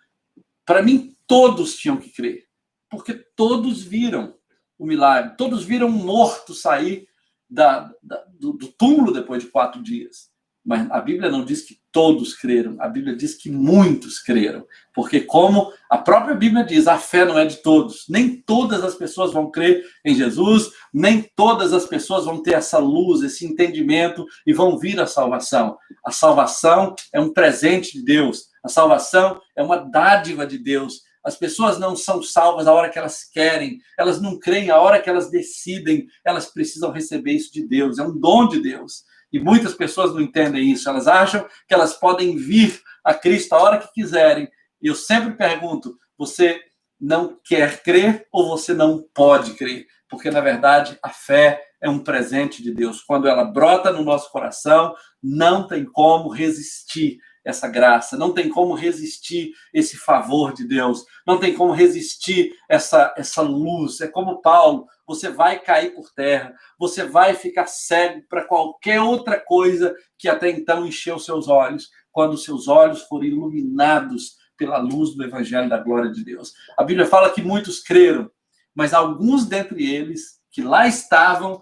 para mim, todos tinham que crer, porque todos viram o milagre, todos viram um morto sair do túmulo depois de 4 dias. Mas a Bíblia não diz que todos creram, a Bíblia diz que muitos creram, porque como a própria Bíblia diz, a fé não é de todos, nem todas as pessoas vão crer em Jesus, nem todas as pessoas vão ter essa luz, esse entendimento e vão vir à salvação. A salvação é um presente de Deus, a salvação é uma dádiva de Deus. As pessoas não são salvas a hora que elas querem, elas não creem a hora que elas decidem, elas precisam receber isso de Deus, é um dom de Deus. E muitas pessoas não entendem isso, elas acham que elas podem vir a Cristo a hora que quiserem. E eu sempre pergunto, você não quer crer ou você não pode crer? Porque, na verdade, a fé é um presente de Deus. Quando ela brota no nosso coração, não tem como resistir essa graça, não tem como resistir esse favor de Deus, não tem como resistir essa luz. É como Paulo, você vai cair por terra, você vai ficar cego para qualquer outra coisa que até então encheu seus olhos, quando seus olhos forem iluminados pela luz do Evangelho da glória de Deus. A Bíblia fala que muitos creram, mas alguns dentre eles, que lá estavam,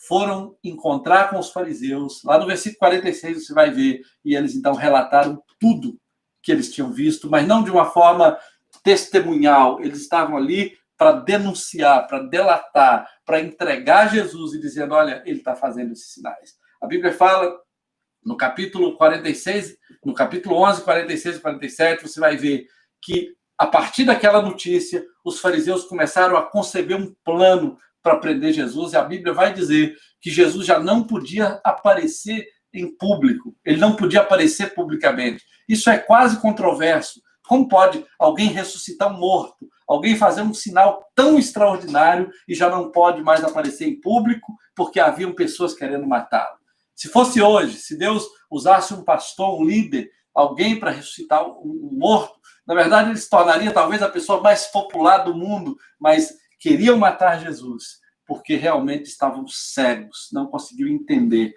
foram encontrar com os fariseus. Lá no versículo 46 você vai ver, e eles então relataram tudo que eles tinham visto, mas não de uma forma testemunhal. Eles estavam ali para denunciar, para delatar, para entregar Jesus e dizendo, olha, ele está fazendo esses sinais. A Bíblia fala, no capítulo 46, no capítulo 11, 46 e 47, você vai ver que, a partir daquela notícia, os fariseus começaram a conceber um plano para prender Jesus, e a Bíblia vai dizer que Jesus já não podia aparecer em público, ele não podia aparecer publicamente. Isso é quase controverso. Como pode alguém ressuscitar um morto, alguém fazer um sinal tão extraordinário e já não pode mais aparecer em público porque haviam pessoas querendo matá-lo? Se fosse hoje, se Deus usasse um pastor, um líder, alguém para ressuscitar um morto, na verdade ele se tornaria talvez a pessoa mais popular do mundo, mas queriam matar Jesus porque realmente estavam cegos, não conseguiam entender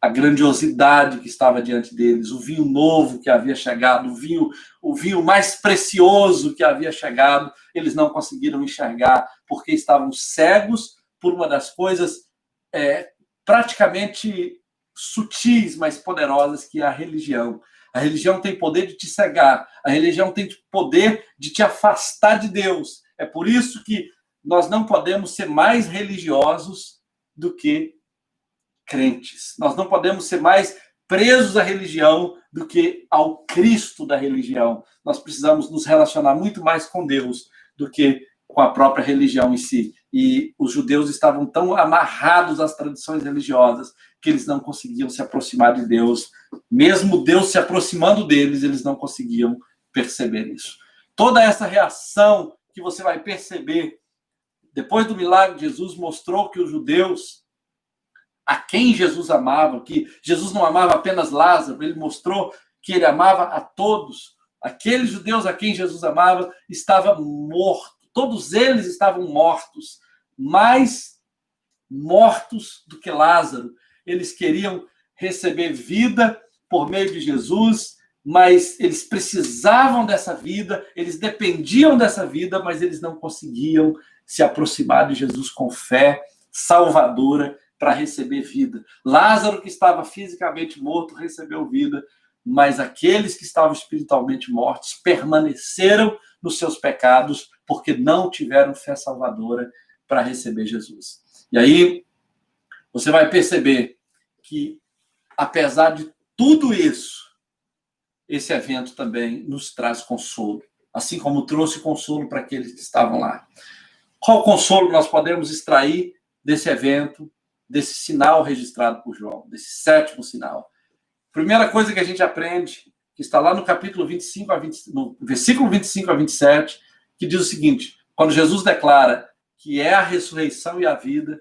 a grandiosidade que estava diante deles, o vinho novo que havia chegado, o vinho mais precioso que havia chegado, eles não conseguiram enxergar, porque estavam cegos por uma das coisas praticamente sutis, mas poderosas, que é a religião. A religião tem poder de te cegar, a religião tem poder de te afastar de Deus. É por isso que nós não podemos ser mais religiosos do que crentes. Nós não podemos ser mais presos à religião do que ao Cristo da religião. Nós precisamos nos relacionar muito mais com Deus do que com a própria religião em si. E os judeus estavam tão amarrados às tradições religiosas que eles não conseguiam se aproximar de Deus. Mesmo Deus se aproximando deles, eles não conseguiam perceber isso. Toda essa reação que você vai perceber depois do milagre de Jesus mostrou que os judeus, a quem Jesus amava, que Jesus não amava apenas Lázaro, ele mostrou que ele amava a todos. Aqueles judeus a quem Jesus amava estavam mortos. Todos eles estavam mortos, mais mortos do que Lázaro. Eles queriam receber vida por meio de Jesus, mas eles precisavam dessa vida, eles dependiam dessa vida, mas eles não conseguiam se aproximar de Jesus com fé salvadora para receber vida. Lázaro, que estava fisicamente morto, recebeu vida, mas aqueles que estavam espiritualmente mortos permaneceram nos seus pecados porque não tiveram fé salvadora para receber Jesus. E aí você vai perceber que, apesar de tudo isso, esse evento também nos traz consolo, assim como trouxe consolo para aqueles que estavam lá. Qual consolo nós podemos extrair desse evento, desse sinal registrado por João, desse 7º sinal? Primeira coisa que a gente aprende, que está lá no capítulo 25 no versículo 25 a 27, que diz o seguinte: quando Jesus declara que é a ressurreição e a vida,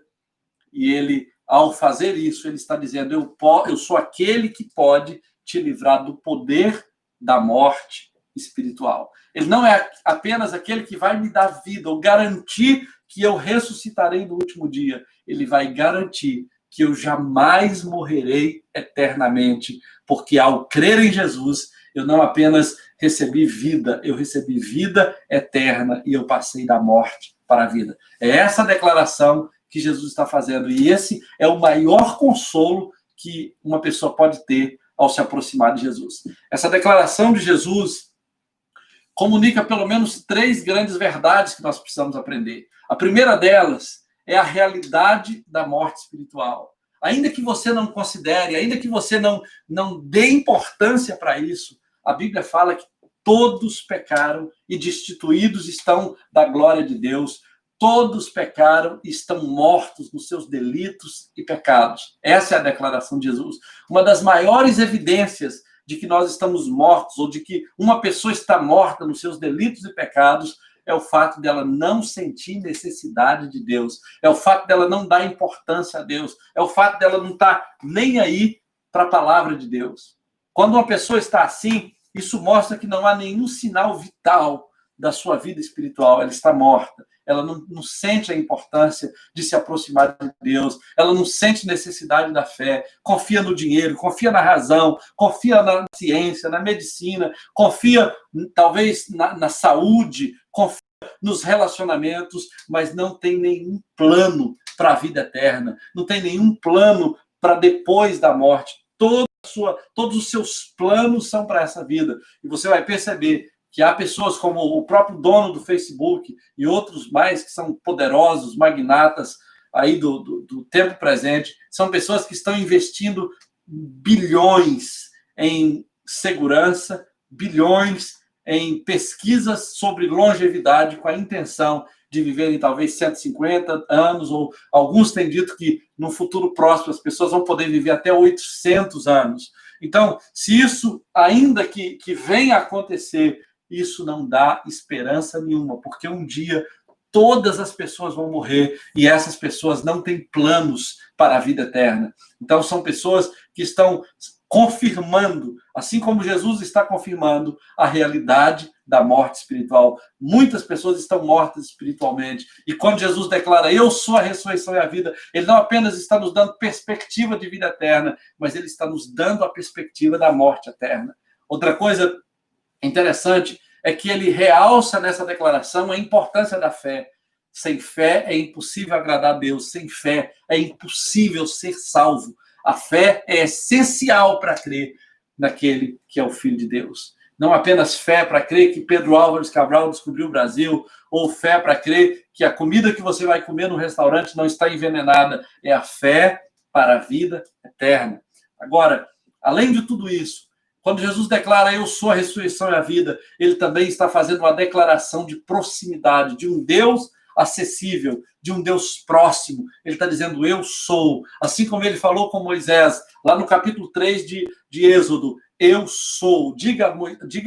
e ele, ao fazer isso, ele está dizendo: eu sou aquele que pode te livrar do poder da morte espiritual. Ele não é apenas aquele que vai me dar vida, ou garantir que eu ressuscitarei no último dia. Ele vai garantir que eu jamais morrerei eternamente, porque ao crer em Jesus, eu não apenas recebi vida, eu recebi vida eterna e eu passei da morte para a vida. É essa declaração que Jesus está fazendo, e esse é o maior consolo que uma pessoa pode ter ao se aproximar de Jesus. Essa declaração de Jesus comunica pelo menos 3 grandes verdades que nós precisamos aprender. A primeira delas é a realidade da morte espiritual. Ainda que você não considere, ainda que você não dê importância para isso, a Bíblia fala que todos pecaram e destituídos estão da glória de Deus. Todos pecaram e estão mortos nos seus delitos e pecados. Essa é a declaração de Jesus. Uma das maiores evidências de que nós estamos mortos, ou de que uma pessoa está morta nos seus delitos e pecados, é o fato dela não sentir necessidade de Deus, é o fato dela não dar importância a Deus, é o fato dela não estar nem aí para a palavra de Deus. Quando uma pessoa está assim, isso mostra que não há nenhum sinal vital da sua vida espiritual, ela está morta. Ela não sente a importância de se aproximar de Deus, ela não sente necessidade da fé, confia no dinheiro, confia na razão, confia na ciência, na medicina, confia talvez na saúde, confia nos relacionamentos, mas não tem nenhum plano para a vida eterna, não tem nenhum plano para depois da morte. Todos os seus planos são para essa vida. E você vai perceber que há pessoas como o próprio dono do Facebook e outros mais que são poderosos, magnatas aí do tempo presente, são pessoas que estão investindo bilhões em segurança, bilhões em pesquisas sobre longevidade, com a intenção de viverem talvez 150 anos, ou alguns têm dito que no futuro próximo as pessoas vão poder viver até 800 anos. Então, se isso, ainda que venha a acontecer, isso não dá esperança nenhuma, porque um dia todas as pessoas vão morrer e essas pessoas não têm planos para a vida eterna. Então, são pessoas que estão confirmando, assim como Jesus está confirmando, a realidade da morte espiritual. Muitas pessoas estão mortas espiritualmente. E quando Jesus declara: eu sou a ressurreição e a vida, ele não apenas está nos dando perspectiva de vida eterna, mas ele está nos dando a perspectiva da morte eterna. Outra coisa interessante é que ele realça nessa declaração a importância da fé. Sem fé é impossível agradar a Deus. Sem fé é impossível ser salvo. A fé é essencial para crer naquele que é o Filho de Deus. Não apenas fé para crer que Pedro Álvares Cabral descobriu o Brasil, ou fé para crer que a comida que você vai comer no restaurante não está envenenada. É a fé para a vida eterna. Agora, além de tudo isso, quando Jesus declara: eu sou a ressurreição e a vida, ele também está fazendo uma declaração de proximidade, de um Deus acessível, de um Deus próximo. Ele está dizendo: eu sou. Assim como ele falou com Moisés, lá no capítulo 3 de Êxodo: eu sou. Diga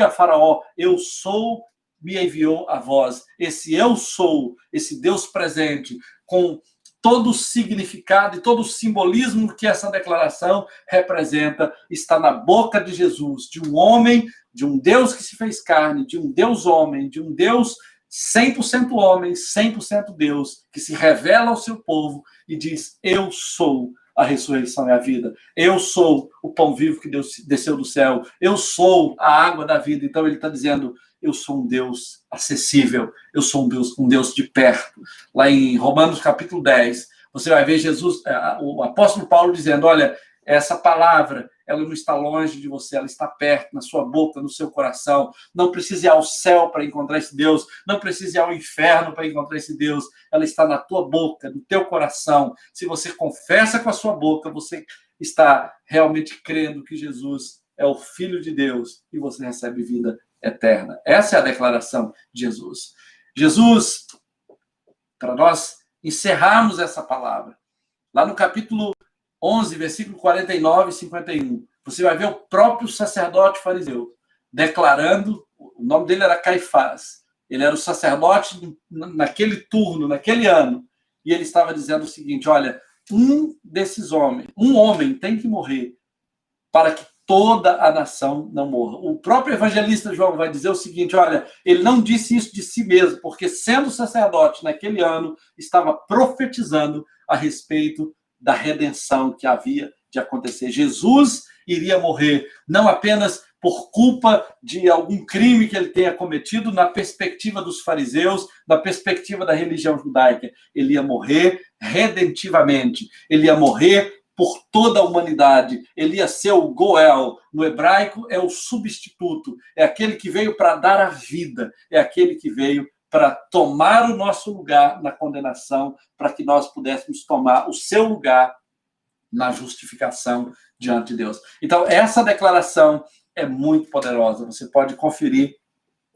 a Faraó: eu sou, me enviou a vós. Esse eu sou, esse Deus presente, com todo o significado e todo o simbolismo que essa declaração representa, está na boca de Jesus, de um homem, de um Deus que se fez carne, de um Deus homem, de um Deus 100% homem, 100% Deus, que se revela ao seu povo e diz: eu sou a ressurreição e a vida. Eu sou o pão vivo que Deus desceu do céu. Eu sou a água da vida. Então ele está dizendo: eu sou um Deus acessível. Eu sou um Deus de perto. Lá em Romanos capítulo 10, Você vai ver Jesus, o apóstolo Paulo dizendo, olha, essa palavra, ela não está longe de você, ela está perto, na sua boca, no seu coração. Não precisa ir ao céu para encontrar esse Deus, não precisa ir ao inferno para encontrar esse Deus. Ela está na tua boca, no teu coração. Se você confessa com a sua boca, você está realmente crendo que Jesus é o Filho de Deus e você recebe vida eterna. Essa é a declaração de Jesus. Jesus, para nós encerrarmos essa palavra, lá no capítulo 11, versículo 49 e 51, você vai ver o próprio sacerdote fariseu declarando, o nome dele era Caifás, ele era o sacerdote naquele turno, naquele ano, e ele estava dizendo o seguinte, olha, um homem tem que morrer para que toda a nação não morra. O próprio evangelista João vai dizer o seguinte, olha, ele não disse isso de si mesmo, porque sendo sacerdote naquele ano, estava profetizando a respeito da redenção que havia de acontecer. Jesus iria morrer, não apenas por culpa de algum crime que ele tenha cometido, na perspectiva dos fariseus, na perspectiva da religião judaica. Ele ia morrer redentivamente, ele ia morrer por toda a humanidade. Ele ia ser o Goel, no hebraico é o substituto, é aquele que veio para dar a vida, é aquele que veio para tomar o nosso lugar na condenação, para que nós pudéssemos tomar o seu lugar na justificação diante de Deus. Então, essa declaração é muito poderosa. Você pode conferir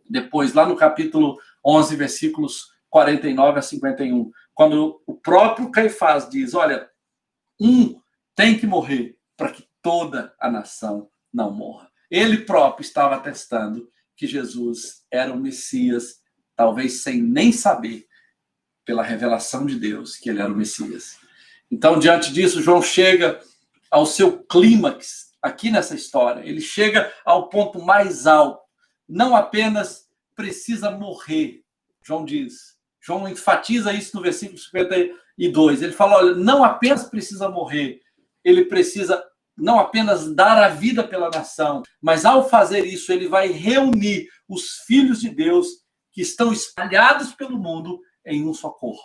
depois, lá no capítulo 11, versículos 49 a 51, quando o próprio Caifás diz, olha, tem que morrer para que toda a nação não morra. Ele próprio estava atestando que Jesus era o Messias, talvez sem nem saber, pela revelação de Deus, que ele era o Messias. Então, diante disso, João chega ao seu clímax aqui nessa história. Ele chega ao ponto mais alto. Não apenas precisa morrer, João diz. João enfatiza isso no versículo 52. Ele fala, olha, não apenas precisa morrer, ele precisa não apenas dar a vida pela nação, mas ao fazer isso, ele vai reunir os filhos de Deus que estão espalhados pelo mundo em um só corpo.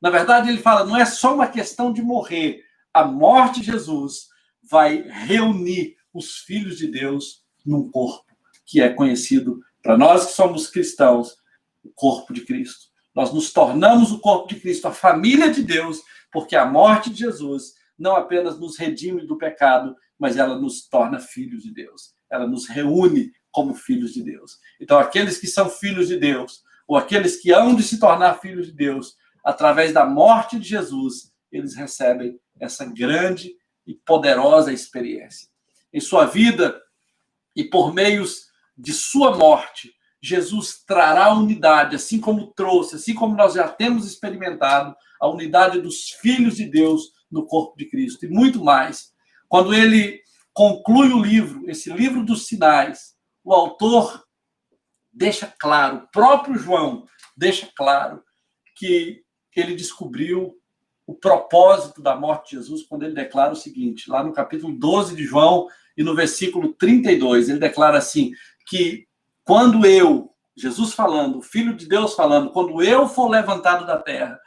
Na verdade, ele fala, não é só uma questão de morrer. A morte de Jesus vai reunir os filhos de Deus num corpo, que é conhecido, para nós que somos cristãos, o corpo de Cristo. Nós nos tornamos o corpo de Cristo, a família de Deus, porque a morte de Jesus não apenas nos redime do pecado, mas ela nos torna filhos de Deus. Ela nos reúne como filhos de Deus. Então, aqueles que são filhos de Deus, ou aqueles que hão de se tornar filhos de Deus, através da morte de Jesus, eles recebem essa grande e poderosa experiência. Em sua vida e por meios de sua morte, Jesus trará unidade, assim como trouxe, assim como nós já temos experimentado, a unidade dos filhos de Deus no corpo de Cristo. E muito mais. Quando ele conclui o livro, esse livro dos sinais, o autor deixa claro, o próprio João deixa claro que ele descobriu o propósito da morte de Jesus quando ele declara o seguinte, lá no capítulo 12 de João e no versículo 32, ele declara assim, que quando Jesus falando, o Filho de Deus falando, quando eu for levantado da terra,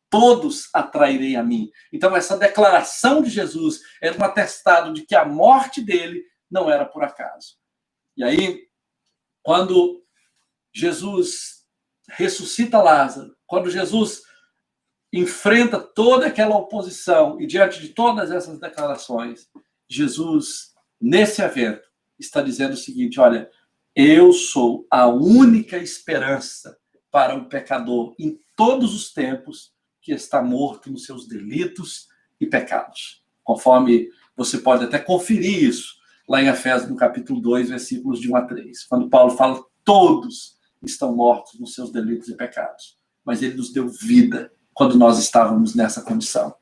todos atrairei a mim. Então, essa declaração de Jesus era um atestado de que a morte dele não era por acaso. E aí, quando Jesus ressuscita Lázaro, quando Jesus enfrenta toda aquela oposição e diante de todas essas declarações, Jesus, nesse evento, está dizendo o seguinte, olha, eu sou a única esperança para o pecador em todos os tempos que está morto nos seus delitos e pecados. Conforme você pode até conferir isso lá em Efésios, no capítulo 2, versículos de 1 a 3, quando Paulo fala, todos estão mortos nos seus delitos e pecados, mas ele nos deu vida quando nós estávamos nessa condição.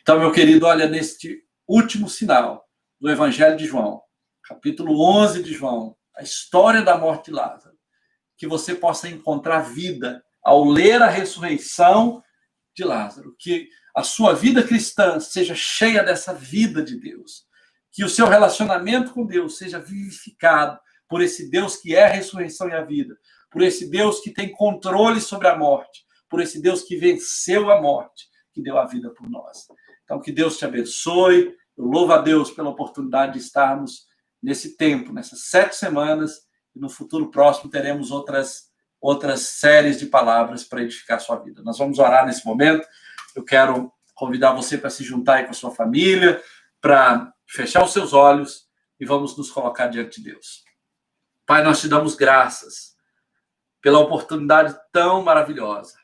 Então, meu querido, olha, neste último sinal do Evangelho de João, capítulo 11 de João, a história da morte de Lázaro, que você possa encontrar vida ao ler a ressurreição de Lázaro, que a sua vida cristã seja cheia dessa vida de Deus, que o seu relacionamento com Deus seja vivificado por esse Deus que é a ressurreição e a vida, por esse Deus que tem controle sobre a morte, por esse Deus que venceu a morte, que que deu a vida por nós. Então, que Deus te abençoe. Eu louvo a Deus pela oportunidade de estarmos nesse tempo, nessas 7 semanas, e no futuro próximo teremos outras séries de palavras para edificar a sua vida. Nós vamos orar nesse momento. Eu quero convidar você para se juntar aí com a sua família, para fechar os seus olhos e vamos nos colocar diante de Deus. Pai, nós te damos graças pela oportunidade tão maravilhosa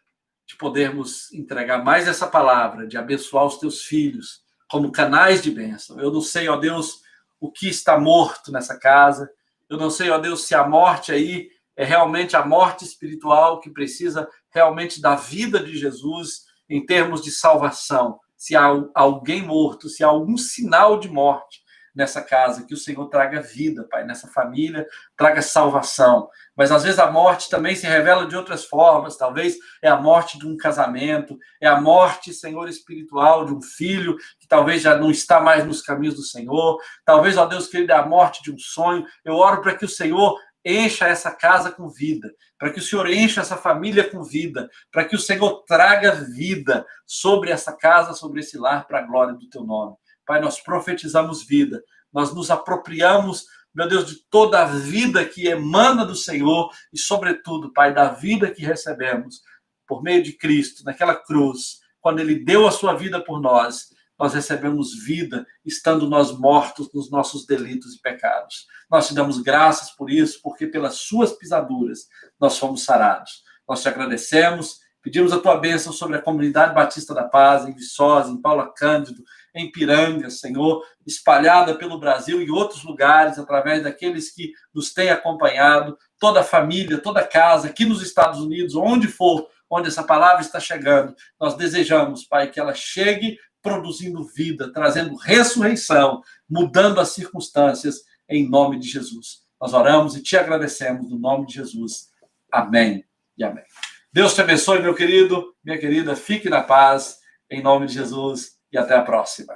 de podermos entregar mais essa palavra, de abençoar os teus filhos como canais de bênção. Eu não sei, ó Deus, o que está morto nessa casa. Eu não sei, ó Deus, se a morte aí é realmente a morte espiritual que precisa realmente da vida de Jesus em termos de salvação. Se há alguém morto, se há algum sinal de morte nessa casa, que o Senhor traga vida, Pai, nessa família, traga salvação. Mas às vezes a morte também se revela de outras formas, talvez é a morte de um casamento, é a morte, Senhor, espiritual de um filho, que talvez já não está mais nos caminhos do Senhor, talvez, ó Deus querido, é a morte de um sonho. Eu oro para que o Senhor encha essa casa com vida, para que o Senhor encha essa família com vida, para que o Senhor traga vida sobre essa casa, sobre esse lar, para a glória do teu nome. Pai, nós profetizamos vida, nós nos apropriamos, meu Deus, de toda a vida que emana do Senhor e, sobretudo, Pai, da vida que recebemos por meio de Cristo, naquela cruz, quando Ele deu a sua vida por nós, nós recebemos vida, estando nós mortos nos nossos delitos e pecados. Nós te damos graças por isso, porque pelas suas pisaduras nós fomos sarados. Nós te agradecemos, pedimos a tua bênção sobre a comunidade Batista da Paz, em Viçosa, em Paula Cândido, em Piranga, Senhor, espalhada pelo Brasil e outros lugares, através daqueles que nos têm acompanhado, toda a família, toda a casa, aqui nos Estados Unidos, onde for, onde essa palavra está chegando, nós desejamos, Pai, que ela chegue produzindo vida, trazendo ressurreição, mudando as circunstâncias, em nome de Jesus. Nós oramos e te agradecemos no nome de Jesus. Amém e amém. Deus te abençoe, meu querido, minha querida, fique na paz, em nome de Jesus, e até a próxima.